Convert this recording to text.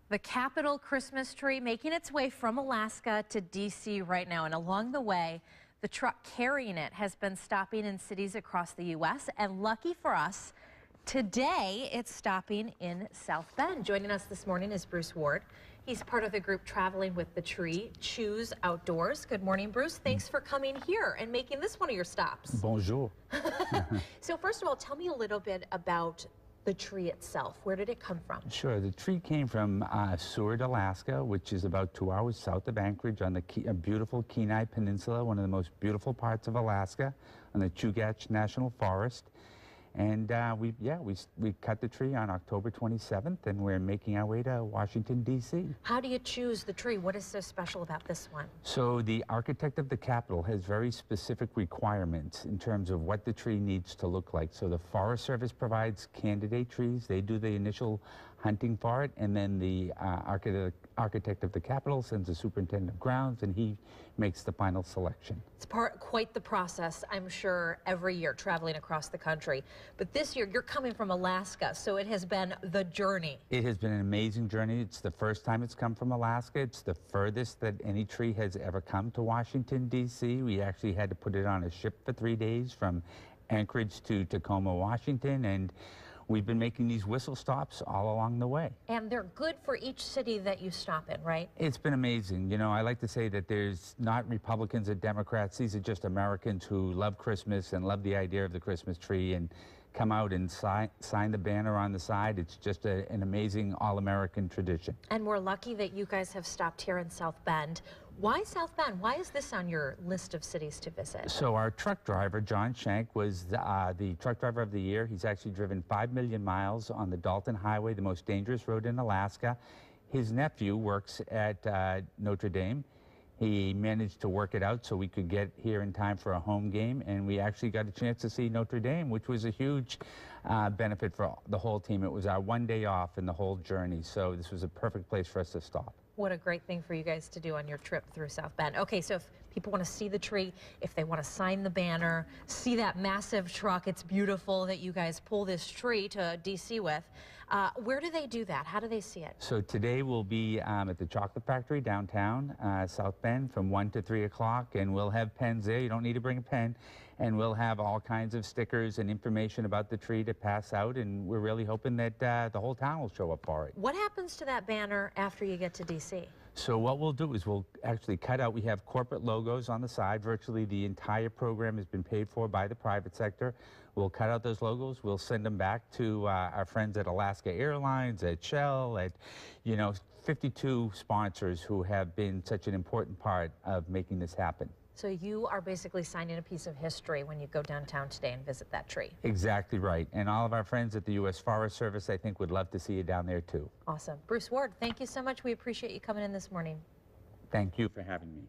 The Capitol Christmas Tree making its way from Alaska to D.C. right now. And along the way, the truck carrying it has been stopping in cities across the U.S. And lucky for us, today it's stopping in South Bend. Joining us this morning is Bruce Ward. He's part of the group traveling with the tree, Choose Outdoors. Good morning, Bruce. Thanks for coming here and making this one of your stops. Bonjour. So first of all, tell me a little bit about the tree itself. Where did it come from? Sure. The tree came from Seward, Alaska, which is about 2 hours south of Anchorage on the beautiful Kenai Peninsula, one of the most beautiful parts of Alaska, on the Chugach National Forest. And we cut the tree on October 27th, and we're making our way to Washington, D.C. How do you choose the tree? What is so special about this one? So the architect of the Capitol has very specific requirements in terms of what the tree needs to look like. So the Forest Service provides candidate trees. They do the initial hunting for it, and then the architect of the Capitol sends the superintendent of grounds, and he makes the final selection. It's quite the process, I'm sure, every year traveling across the country. But this year, you're coming from Alaska, so it has been the journey. It has been an amazing journey. It's the first time it's come from Alaska. It's the furthest that any tree has ever come to Washington, D.C. We actually had to put it on a ship for 3 days from Anchorage to Tacoma, Washington, and we've been making these whistle stops all along the way. And they're good for each city that you stop in, right? It's been amazing. You know, I like to say that there's not Republicans or Democrats. These are just Americans who love Christmas and love the idea of the Christmas tree and come out and sign the banner on the side. It's just an amazing all-American tradition. And we're lucky that you guys have stopped here in South Bend. Why South Bend? Why is this on your list of cities to visit? So our truck driver, John Shank, was the truck driver of the year. He's actually driven 5 million miles on the Dalton Highway, the most dangerous road in Alaska. His nephew works at Notre Dame. He managed to work it out so we could get here in time for a home game, and we actually got a chance to see Notre Dame, which was a huge benefit for the whole team. It was our 1 day off in the whole journey, so this was a perfect place for us to stop. What a great thing for you guys to do on your trip through South Bend. Okay, so if people want to see the tree, if they want to sign the banner, see that massive truck, it's beautiful that you guys pull this tree to D.C. with. Where do they do that? How do they see it? So today we'll be at the Chocolate Factory downtown, South Bend, from 1 to 3 o'clock, and we'll have pens there. You don't need to bring a pen. And we'll have all kinds of stickers and information about the tree to pass out, and we're really hoping that the whole town will show up for it. What happens to that banner after you get to D.C.? So what we'll do is we'll actually cut out, we have corporate logos on the side. Virtually the entire program has been paid for by the private sector. We'll cut out those logos. We'll send them back to our friends at Alaska Airlines, at Shell, at, 52 sponsors who have been such an important part of making this happen. So you are basically signing a piece of history when you go downtown today and visit that tree. Exactly right. And all of our friends at the U.S. Forest Service, I think, would love to see you down there, too. Awesome. Bruce Ward, thank you so much. We appreciate you coming in this morning. Thank you for having me.